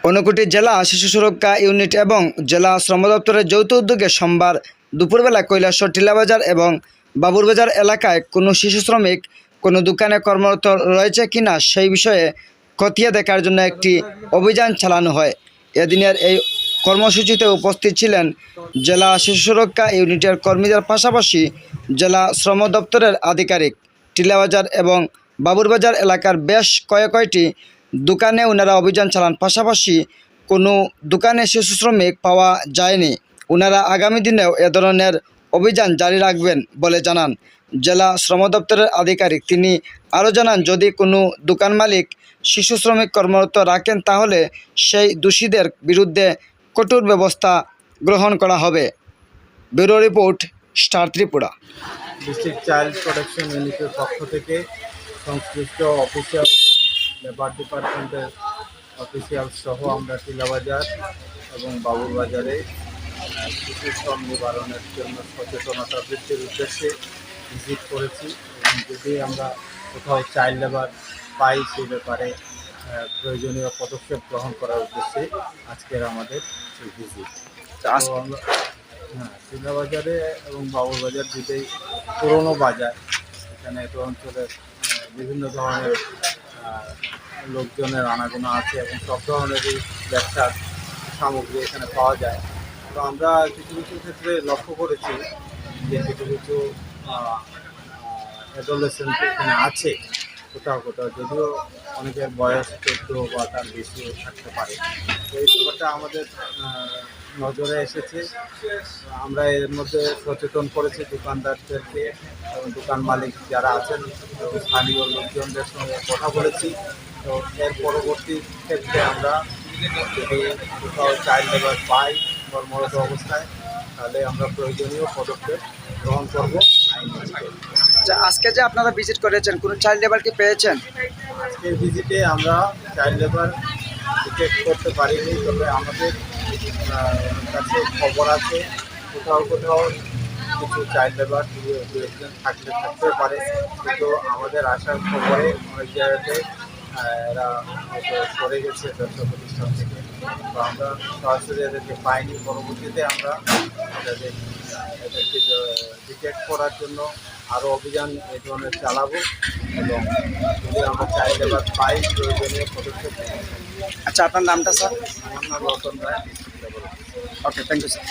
ঊনকোটি জেলা শিশু সুরক্ষা ইউনিট এবং জেলা শ্রম দপ্তরের যৌথ উদ্যোগে সোমবার দুপুরবেলা কৈলাসহর টিলাবাজার এবং বাবুরবাজার এলাকায় কোনো শিশু শ্রমিক কোনো দোকানে কর্মরত রয়েছে কিনা সেই বিষয়ে খতিয়ে দেখার জন্য একটি অভিযান চালানো হয়। এদিনের এই কর্মসূচিতে উপস্থিত ছিলেন জেলা শিশু সুরক্ষা ইউনিটের কর্মীদের পাশাপাশি জেলা শ্রম দপ্তরের আধিকারিক। টিলাবাজার এবং বাবুরবাজার এলাকার বেশ কয়েকটি দোকানে ওনারা অভিযান চালান, পাশাপাশি কোনো দোকানে শিশু শ্রমিক পাওয়া যায়নি। ওনারা আগামী দিনেও এ ধরনের অভিযান জারি রাখবেন বলে জানান জেলা শ্রম দপ্তরের আধিকারিক। তিনি আরও জানান, যদি কোনো দোকান মালিক শিশু শ্রমিক কর্মরত রাখেন তাহলে সেই দোষীদের বিরুদ্ধে কঠোর ব্যবস্থা গ্রহণ করা হবে। Bureau report, star Tripura. District child protection ইউনিটের পক্ষ থেকে সংশ্লিষ্ট অফিসিয়াল, লেবার ডিপার্টমেন্টের অফিসিয়াল সহ আমরা টিলাবাজার এবং বাবুরবাজারে শিশু শ্রম নিবারণের জন্য সচেতনতা বৃদ্ধির উদ্দেশ্যে ভিজিট করেছি এবং যদি আমরা কোথাও চাইল্ড লেবার পাই সেই ব্যাপারে প্রয়োজনীয় পদক্ষেপ গ্রহণ করার উদ্দেশ্যে আজকের আমাদের সেই ভিজিট। তো আমরা টিলাবাজারে এবং বাবুরবাজার দুটোই পুরনো বাজার। এখানে তো অঞ্চলের বিভিন্ন ধরনের লোকজনের আনাগোনা আছে এবং সব ধরনেরই ব্যবসার সামগ্রী এখানে পাওয়া যায়। তো আমরা কিছু কিছু ক্ষেত্রে লক্ষ্য করেছি যে কিছু কিছু অ্যাডোলেসেন্ট এখানে আছে কোথাও কোথাও, যদিও অনেকের বয়স 14 বা তার বেশিও থাকতে পারে। তো এই ব্যাপারটা আমাদের নজরে এসেছে। আমরা এর মধ্যে সচেতন করেছি দোকানদারদেরকে এবং দোকান মালিক যারা আছেন স্থানীয় লোকজনদের সঙ্গে কথা বলেছি। তো এর পরবর্তী ক্ষেত্রে আমরা যদি কোথাও চাইল্ড লেবার পাই কর্মরত অবস্থায়, তাহলে আমরা প্রয়োজনীয় পদক্ষেপ গ্রহণ করব আইনগত। আজকে যে আপনারা ভিজিট করেছেন, কোনো চাইল্ড লেবার কি পেয়েছেন? আজকের ভিজিটে আমরা চাইল্ড লেবার ডিটেক্ট করতে পারিনি, তবে আমাদের কাছে খবর আছে কোথাও কোথাও কিছু চাইল্ড লেবার দু একজন থাকতে পারে, কিন্তু আমাদের আসার খবরে অনেক জায়গাতে এরা হয়তো সরে গেছে ব্যবসা প্রতিষ্ঠান থেকে। তো আমরা সরাসরি এদেরকে পাইনি। পরবর্তীতে আমরা এদেরকে ডিটেক্ট করার জন্য আরও অভিযান এই ধরনের চালাবো এবং যদি আমরা চাইল্ড লেবার পাই প্রয়োজনীয় পদক্ষেপ। আচ্ছা, আপনার নামটা স্যার? আমার নাম রতন রায়। ওকে, থ্যাংক ইউ স্যার।